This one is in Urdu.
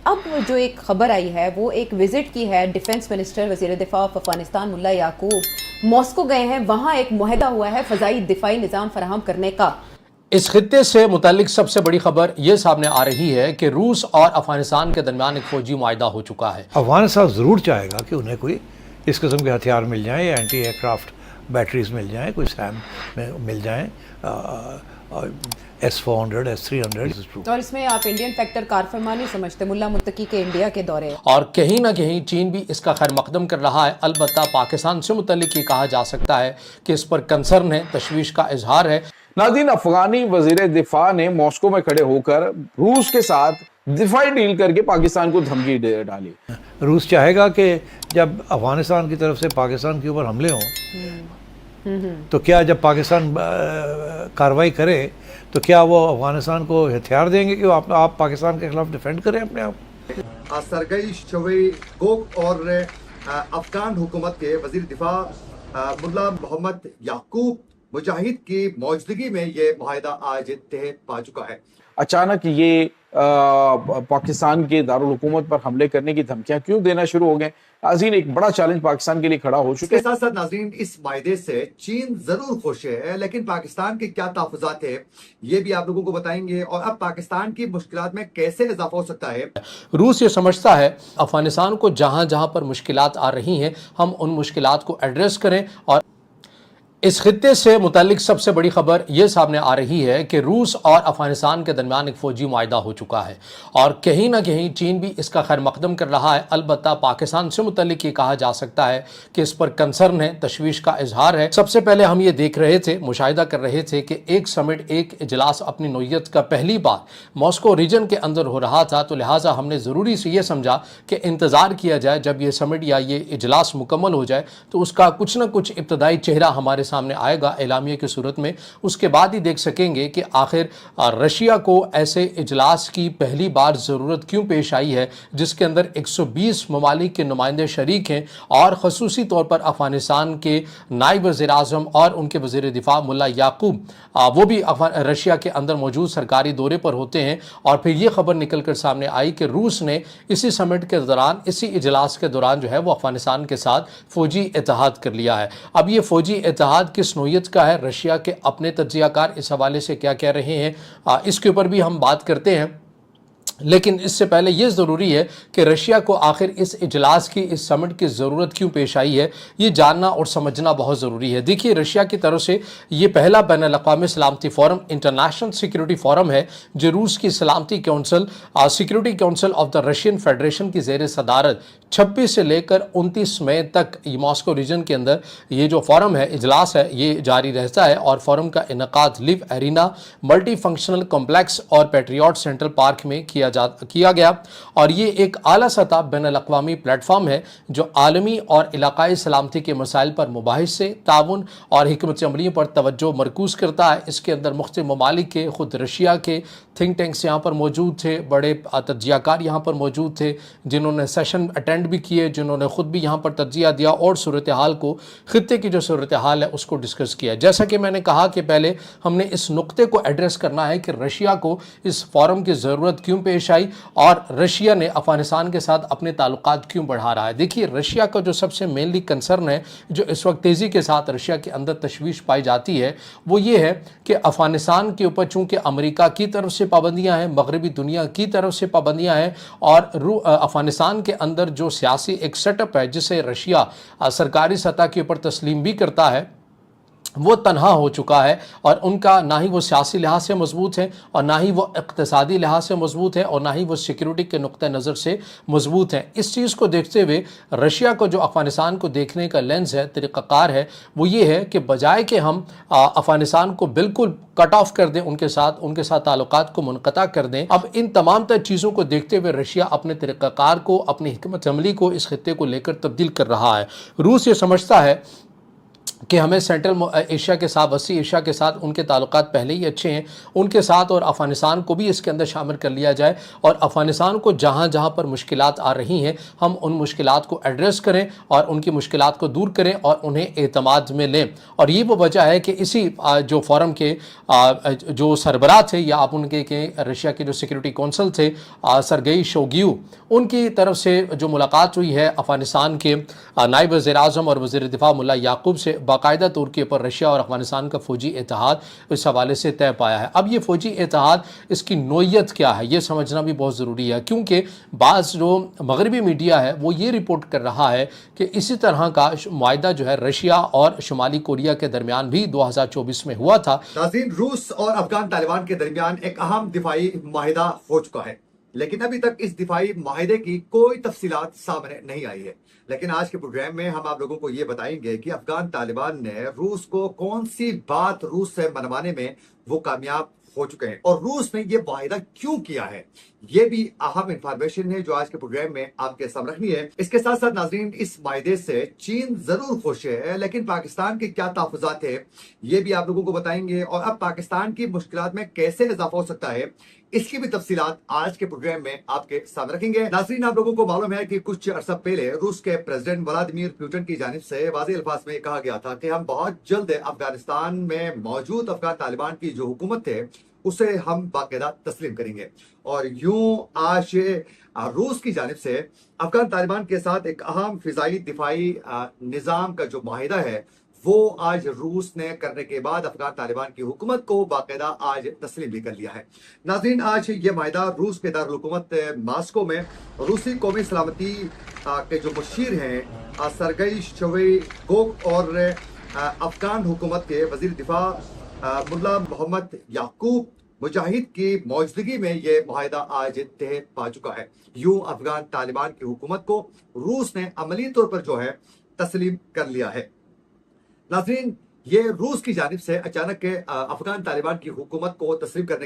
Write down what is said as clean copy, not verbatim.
اب جو ایک خبر آئی ہے وہ ایک وزٹ کی ہے ڈیفنس منسٹر وزیر دفاع آف افغانستان ملا یعقوب ماسکو گئے ہیں، وہاں ایک معاہدہ ہوا ہے فضائی دفاعی نظام فراہم کرنے کا۔ اس خطے سے متعلق سب سے بڑی خبر یہ سامنے آ رہی ہے کہ روس اور افغانستان کے درمیان ایک فوجی معاہدہ ہو چکا ہے۔ افغانستان ضرور چاہے گا کہ انہیں کوئی اس قسم کے ہتھیار مل جائیں یا اینٹی ایئر کرافٹ بیٹریز مل جائیں، کوئی سیم مل جائیں، S-400 S-300۔ اور اس میں آپ انڈین فیکٹر کار فرما نہیں سمجھتے؟ ملا متقی کے انڈیا کے دورے اور کہیں نہ کہیں چین بھی اس کا خیر مقدم کر رہا ہے۔ البتہ پاکستان سے متعلق یہ کہا جا سکتا ہے کہ اس پر کنسرن ہے، تشویش کا اظہار ہے۔ ناظرین، افغانی وزیر دفاع نے ماسکو میں کھڑے ہو کر روس کے ساتھ دفاعی ڈیل کر کے پاکستان کو دھمکی ڈالی۔ روس چاہے گا کہ جب افغانستان کی طرف سے پاکستان کے اوپر حملے ہوں تو کیا جب پاکستان کارروائی کرے تو کیا وہ افغانستان کو ہتھیار دیں گے کہ آپ پاکستان کے خلاف ڈیفینڈ کریں اپنے آپ؟ سرگئی شویگوک اور افغان حکومت کے وزیر دفاع ملا محمد یعقوب مجاہد کی موجودگی میں یہ معاہدہ آج تہ پا چکا ہے۔ اچانک یہ پاکستان کے دارالحکومت پر حملے کرنے کی دھمکیاں کیوں دینا شروع ہو گئے؟ ناظرین، ایک بڑا چیلنج پاکستان کے لیے کھڑا ہو اس چکا کے ساتھ ساتھ ناظرین، اس معاہدے سے چین ضرور خوش ہے، لیکن پاکستان کے کیا تحفظات ہیں یہ بھی آپ لوگوں کو بتائیں گے، اور اب پاکستان کی مشکلات میں کیسے اضافہ ہو سکتا ہے۔ روس یہ سمجھتا ہے افغانستان کو جہاں جہاں پر مشکلات آ رہی ہیں ہم ان مشکلات کو ایڈریس کریں۔ اور اس خطے سے متعلق سب سے بڑی خبر یہ سامنے آ رہی ہے کہ روس اور افغانستان کے درمیان ایک فوجی معاہدہ ہو چکا ہے، اور کہیں نہ کہیں چین بھی اس کا خیر مقدم کر رہا ہے۔ البتہ پاکستان سے متعلق یہ کہا جا سکتا ہے کہ اس پر کنسرن ہے، تشویش کا اظہار ہے۔ سب سے پہلے ہم یہ دیکھ رہے تھے، مشاہدہ کر رہے تھے کہ ایک سمٹ، ایک اجلاس اپنی نوعیت کا پہلی بار ماسکو ریجن کے اندر ہو رہا تھا، تو لہٰذا ہم نے ضروری سے یہ سمجھا کہ انتظار کیا جائے، جب یہ سمٹ یا یہ اجلاس مکمل ہو جائے تو اس کا کچھ نہ کچھ ابتدائی چہرہ ہمارے سامنے آئے گا اعلامیہ کی صورت میں۔ اس کے بعد ہی دیکھ سکیں گے کہ آخر رشیا کو ایسے اجلاس کی پہلی بار ضرورت کیوں پیش آئی ہے جس کے اندر 120 ممالک کے نمائندے شریک ہیں، اور خصوصی طور پر افغانستان کے نائب وزیر اعظم اور ان کے وزیر دفاع ملا یعقوب وہ بھی رشیا کے اندر موجود سرکاری دورے پر ہوتے ہیں۔ اور پھر یہ خبر نکل کر سامنے آئی کہ روس نے اسی سمٹ کے دوران، اسی اجلاس کے دوران جو ہے وہ افغانستان کے ساتھ فوجی اتحاد کر لیا ہے۔ اب یہ فوجی اتحاد کس نوعیت کا ہے، رشیا کے اپنے تجزیہ کار اس حوالے سے کیا کہہ رہے ہیں، اس کے اوپر بھی ہم بات کرتے ہیں۔ لیکن اس سے پہلے یہ ضروری ہے کہ رشیا کو آخر اس اجلاس کی، اس سمٹ کی ضرورت کیوں پیش آئی ہے، یہ جاننا اور سمجھنا بہت ضروری ہے۔ دیکھیے، رشیا کی طرف سے یہ پہلا بین الاقوامی سلامتی فورم، انٹرنیشنل سیکیورٹی فورم ہے، جو روس کی سلامتی council, security council of the Russian federation کی زیر صدارت 26 سے لے کر 29 مئی تک یہ ماسکو ریجن کے اندر یہ جو فورم ہے، اجلاس ہے، یہ جاری رہتا ہے۔ اور فورم کا انعقاد لیو ایرینا ملٹی فنکشنل کمپلیکس اور پیٹریوٹ سینٹرل پارک میں کیا گیا، اور یہ ایک اعلیٰ سطح بین الاقوامی پلیٹ فارم ہے جو عالمی اور علاقائی سلامتی کے مسائل پر مباحثے، تعاون اور حکمت عملی پر توجہ مرکوز کرتا ہے۔ اس کے اندر مختلف ممالک کے، خود رشیا کے تھنک ٹینکس یہاں پر موجود تھے، بڑے تجزیہ کار یہاں پر موجود تھے جنہوں نے سیشن اٹینڈ بھی کیے، جنہوں نے خود بھی یہاں پر تجزیہ دیا اور صورتحال کو، خطے کی جو صورتحال ہے اس کو ڈسکس کیا۔ جیسا کہ میں نے کہا کہ پہلے ہم نے اس نقطے کو ایڈریس کرنا ہے کہ رشیا کو اس فورم کی ضرورت کیوں پیش آئی، اور رشیا نے افغانستان کے ساتھ اپنے تعلقات کیوں بڑھا رہا ہے۔ دیکھیے، رشیا کا جو سب سے مینلی کنسرن ہے، جو اس وقت تیزی کے ساتھ رشیا کے اندر تشویش پائی جاتی ہے، وہ یہ ہے کہ افغانستان کے اوپر چونکہ امریکہ کی طرف سے پابندیاں ہیں، مغربی دنیا کی طرف سے پابندیاں ہیں، اور افغانستان کے اندر جو سیاسی ایک سیٹ اپ ہے جسے رشیا سرکاری سطح کے اوپر تسلیم بھی کرتا ہے، وہ تنہا ہو چکا ہے، اور ان کا نہ ہی وہ سیاسی لحاظ سے مضبوط ہے، اور نہ ہی وہ اقتصادی لحاظ سے مضبوط ہے، اور نہ ہی وہ سیکیورٹی کے نقطہ نظر سے مضبوط ہیں۔ اس چیز کو دیکھتے ہوئے رشیا کو جو افغانستان کو دیکھنے کا لینز ہے، طریقہ کار ہے، وہ یہ ہے کہ بجائے کہ ہم افغانستان کو بالکل کٹ آف کر دیں، ان کے ساتھ تعلقات کو منقطع کر دیں، اب ان تمام تر چیزوں کو دیکھتے ہوئے رشیا اپنے طریقہ کار کو، اپنی حکمت عملی کو اس خطے کو لے کر تبدیل کر رہا ہے۔ روس یہ سمجھتا ہے کہ ہمیں سینٹرل ایشیا کے ساتھ، وسطی ایشیا کے ساتھ ان کے تعلقات پہلے ہی اچھے ہیں، ان کے ساتھ اور افغانستان کو بھی اس کے اندر شامل کر لیا جائے، اور افغانستان کو جہاں جہاں پر مشکلات آ رہی ہیں ہم ان مشکلات کو ایڈریس کریں اور ان کی مشکلات کو دور کریں اور انہیں اعتماد میں لیں۔ اور یہ وہ وجہ ہے کہ اسی جو فورم کے جو سربراہ تھے، یا آپ ان کے رشیا کے جو سیکورٹی کونسل تھے سرگئی شوگیو، ان کی طرف سے جو ملاقات ہوئی ہے افغانستان کے نائب وزیر اعظم اور وزیر دفاع ملا یعقوب سے، باقاعدہ طور کے اوپر رشیا اور افغانستان کا فوجی اتحاد اس حوالے سے طے پایا ہے۔ اب یہ فوجی اتحاد، اس کی نوعیت کیا ہے یہ سمجھنا بھی بہت ضروری ہے، کیونکہ بعض جو مغربی میڈیا ہے وہ یہ رپورٹ کر رہا ہے کہ اسی طرح کا معاہدہ جو ہے رشیا اور شمالی کوریا کے درمیان بھی 2024 میں ہوا تھا۔ ناظرین، روس اور افغان طالبان کے درمیان ایک اہم دفاعی معاہدہ ہو چکا ہے، لیکن ابھی تک اس دفاعی معاہدے کی کوئی تفصیلات سامنے نہیں آئی ہے۔ لیکن آج کے پروگرام میں ہم آپ لوگوں کو یہ بتائیں گے کہ افغان طالبان نے روس کو کون سی بات روس سے منوانے میں وہ کامیاب ہو چکے ہیں، اور روس نے یہ معاہدہ کیوں کیا ہے، یہ بھی اہم انفارمیشن ہے جو آج کے پروگرام میں آپ کے سامنے رکھنی ہے۔ اس کے ساتھ ساتھ ناظرین، اس معاہدے سے چین ضرور خوش ہے، لیکن پاکستان کے کیا تحفظات ہیں یہ بھی آپ لوگوں کو بتائیں گے، اور اب پاکستان کی مشکلات میں کیسے اضافہ ہو سکتا ہے اس کی بھی تفصیلات آج کے پروگرام میں آپ کے سامنے رکھیں گے۔ ناظرین، آپ لوگوں کو معلوم ہے کہ کچھ عرصہ پہلے روس کے پریزیڈنٹ ولادیمیر پوٹن کی جانب سے واضح الفاظ میں کہا گیا تھا کہ ہم بہت جلد افغانستان میں موجود افغان طالبان کی جو حکومت ہے اسے ہم باقاعدہ تسلیم کریں گے، اور یوں آج روس کی جانب سے افغان طالبان کے ساتھ ایک اہم فضائی دفاعی نظام کا جو معاہدہ ہے وہ آج روس نے کرنے کے بعد افغان طالبان کی حکومت کو باقاعدہ آج تسلیم بھی کر لیا ہے۔ ناظرین، آج یہ معاہدہ روس کے دارالحکومت ماسکو میں روسی قومی سلامتی کے جو مشیر ہیں سرگئی شویگو اور افغان حکومت کے وزیر دفاع ملا محمد یعقوب مجاہد کی موجودگی میں یہ معاہدہ آج طے پا چکا ہے۔ یوں افغان طالبان کی حکومت کو روس نے عملی طور پر جو ہے تسلیم کر لیا ہے۔ ناظرین، یہ روس کی جانب سے اچانک افغان طالبان کی حکومت کو تسلیم کرنے کا